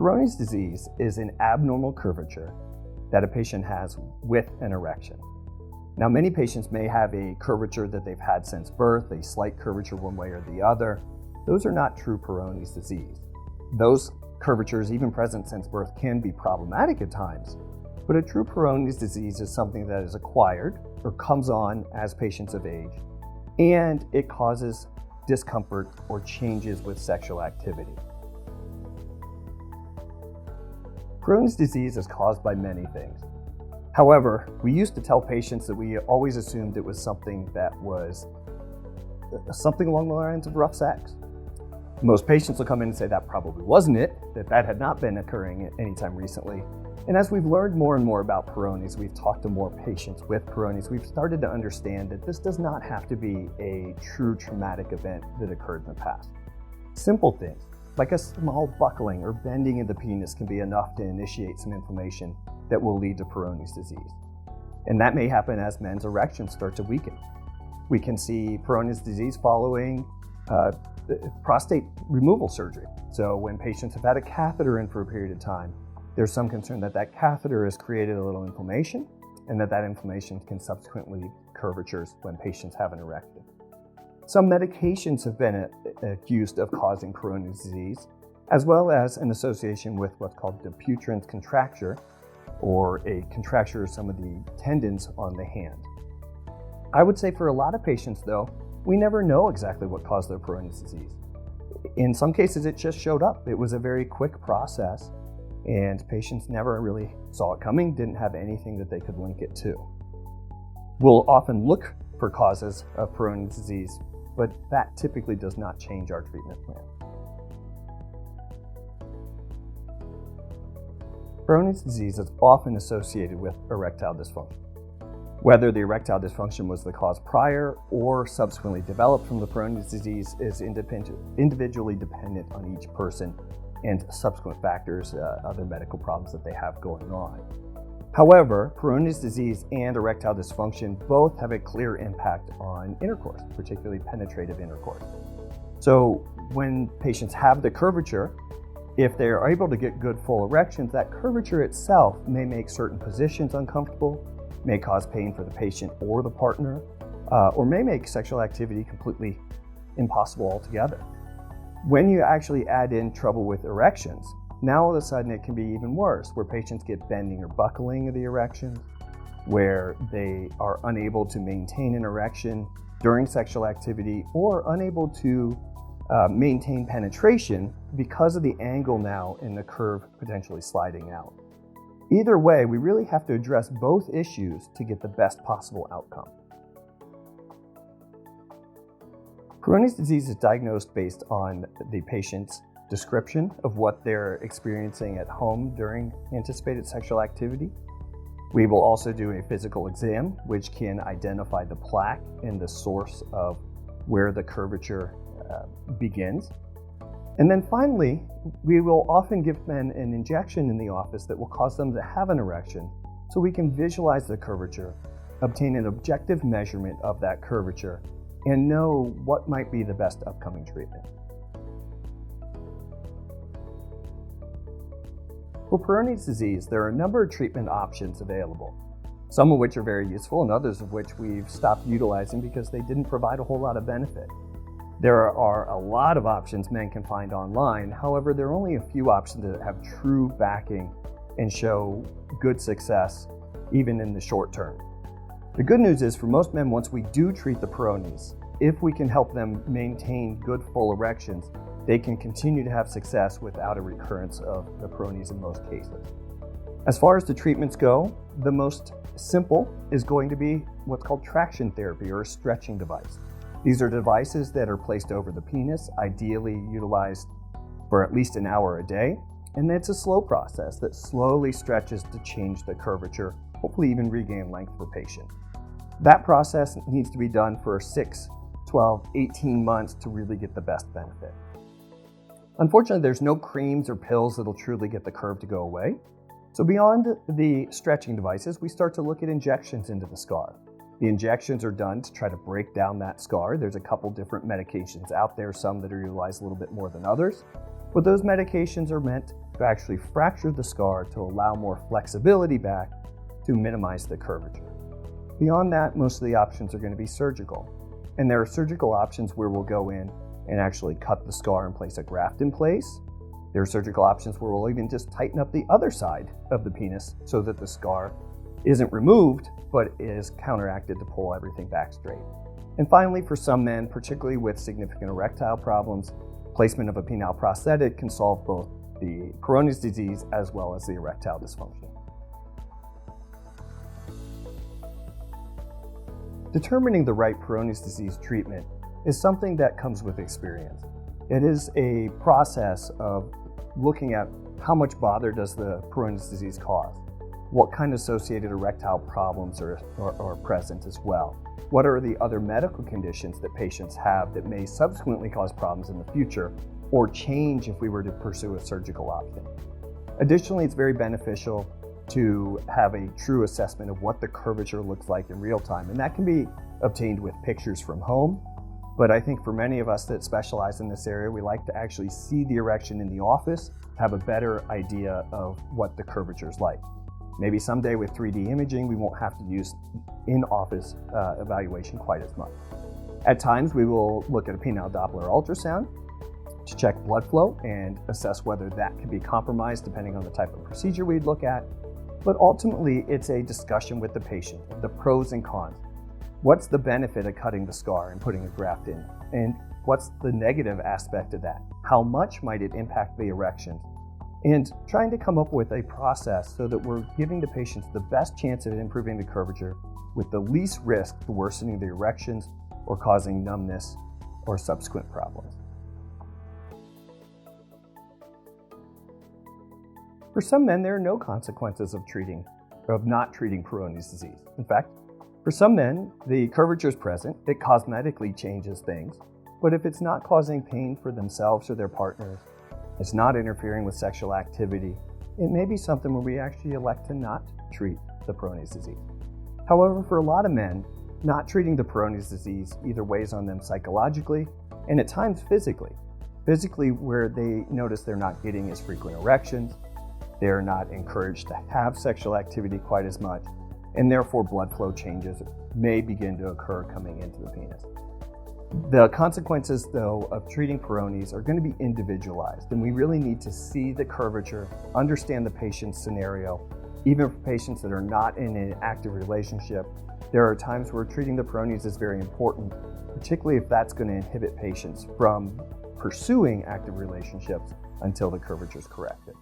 Peyronie's disease is an abnormal curvature that a patient has with an erection. Now, many patients may have a curvature that they've had since birth, a slight curvature one way or the other. Those are not true Peyronie's disease. Those curvatures, even present since birth, can be problematic at times, but a true Peyronie's disease is something that is acquired or comes on as patients of age, and it causes discomfort or changes with sexual activity. Peyronie's disease is caused by many things. However, we used to tell patients that we always assumed it was something along the lines of rough sex. Most patients will come in and say that probably wasn't it, that had not been occurring anytime recently. And as we've learned more and more about Peyronie's, we've talked to more patients with Peyronie's, we've started to understand that this does not have to be a true traumatic event that occurred in the past. Simple things, like a small buckling or bending of the penis, can be enough to initiate some inflammation that will lead to Peyronie's disease. And that may happen as men's erections start to weaken. We can see Peyronie's disease following prostate removal surgery. So when patients have had a catheter in for a period of time, there's some concern that that catheter has created a little inflammation and that inflammation can subsequently lead to curvatures when patients have an erection. Some medications have been accused of causing Peyronie's disease, as well as an association with what's called Dupuytren's contracture, or a contracture of some of the tendons on the hand. I would say for a lot of patients, though, we never know exactly what caused their Peyronie's disease. In some cases, it just showed up. It was a very quick process, and patients never really saw it coming, didn't have anything that they could link it to. We'll often look for causes of Peyronie's disease, but that typically does not change our treatment plan. Peyronie's disease is often associated with erectile dysfunction. Whether the erectile dysfunction was the cause prior or subsequently developed from the Peyronie's disease is individually dependent on each person and subsequent factors, other medical problems that they have going on. However, Peyronie's disease and erectile dysfunction both have a clear impact on intercourse, particularly penetrative intercourse. So when patients have the curvature, if they are able to get good full erections, that curvature itself may make certain positions uncomfortable, may cause pain for the patient or the partner, or may make sexual activity completely impossible altogether. When you actually add in trouble with erections, now all of a sudden it can be even worse, where patients get bending or buckling of the erection, where they are unable to maintain an erection during sexual activity, or unable to maintain penetration because of the angle now in the curve potentially sliding out. Either way, we really have to address both issues to get the best possible outcome. Peyronie's disease is diagnosed based on the patient's description of what they're experiencing at home during anticipated sexual activity. We will also do a physical exam, which can identify the plaque and the source of where the curvature begins. And then finally, we will often give men an injection in the office that will cause them to have an erection, so we can visualize the curvature, obtain an objective measurement of that curvature, and know what might be the best upcoming treatment. For Peyronie's disease, there are a number of treatment options available, some of which are very useful and others of which we've stopped utilizing because they didn't provide a whole lot of benefit. There are a lot of options men can find online. However, there are only a few options that have true backing and show good success, even in the short term. The good news is, for most men, once we do treat the Peyronie's, if we can help them maintain good full erections, they can continue to have success without a recurrence of the Peyronie's in most cases. As far as the treatments go, the most simple is going to be what's called traction therapy, or a stretching device. These are devices that are placed over the penis, ideally utilized for at least an hour a day, and it's a slow process that slowly stretches to change the curvature, hopefully even regain length for patient. That process needs to be done for 6, 12, 18 months to really get the best benefit. Unfortunately, there's no creams or pills that'll truly get the curve to go away. So beyond the stretching devices, we start to look at injections into the scar. The injections are done to try to break down that scar. There's a couple different medications out there, some that are utilized a little bit more than others. But those medications are meant to actually fracture the scar to allow more flexibility back to minimize the curvature. Beyond that, most of the options are going to be surgical. And there are surgical options where we'll go in and actually cut the scar and place a graft in place. There are surgical options where we'll even just tighten up the other side of the penis so that the scar isn't removed, but is counteracted to pull everything back straight. And finally, for some men, particularly with significant erectile problems, placement of a penile prosthetic can solve both the Peyronie's disease as well as the erectile dysfunction. Determining the right Peyronie's disease treatment is something that comes with experience. It is a process of looking at how much bother does the Peyronie's disease cause, what kind of associated erectile problems are present as well, what are the other medical conditions that patients have that may subsequently cause problems in the future or change if we were to pursue a surgical option. Additionally, it's very beneficial to have a true assessment of what the curvature looks like in real time, and that can be obtained with pictures from home. But I think for many of us that specialize in this area, we like to actually see the erection in the office, have a better idea of what the curvature is like. Maybe someday with 3D imaging, we won't have to use in-office evaluation quite as much. At times, we will look at a penile Doppler ultrasound to check blood flow and assess whether that can be compromised depending on the type of procedure we'd look at. But ultimately, it's a discussion with the patient, the pros and cons. What's the benefit of cutting the scar and putting a graft in? And what's the negative aspect of that? How much might it impact the erection? And trying to come up with a process so that we're giving the patients the best chance of improving the curvature with the least risk to worsening the erections or causing numbness or subsequent problems. For some men, there are no consequences of not treating Peyronie's disease. In fact, for some men, the curvature is present, it cosmetically changes things, but if it's not causing pain for themselves or their partners, it's not interfering with sexual activity, it may be something where we actually elect to not treat the Peyronie's disease. However, for a lot of men, not treating the Peyronie's disease either weighs on them psychologically and at times physically. Physically, where they notice they're not getting as frequent erections, they're not encouraged to have sexual activity quite as much, and therefore blood flow changes may begin to occur coming into the penis. The consequences, though, of treating Peyronie's are going to be individualized, and we really need to see the curvature, understand the patient's scenario. Even for patients that are not in an active relationship, there are times where treating the Peyronie's is very important, particularly if that's going to inhibit patients from pursuing active relationships until the curvature is corrected.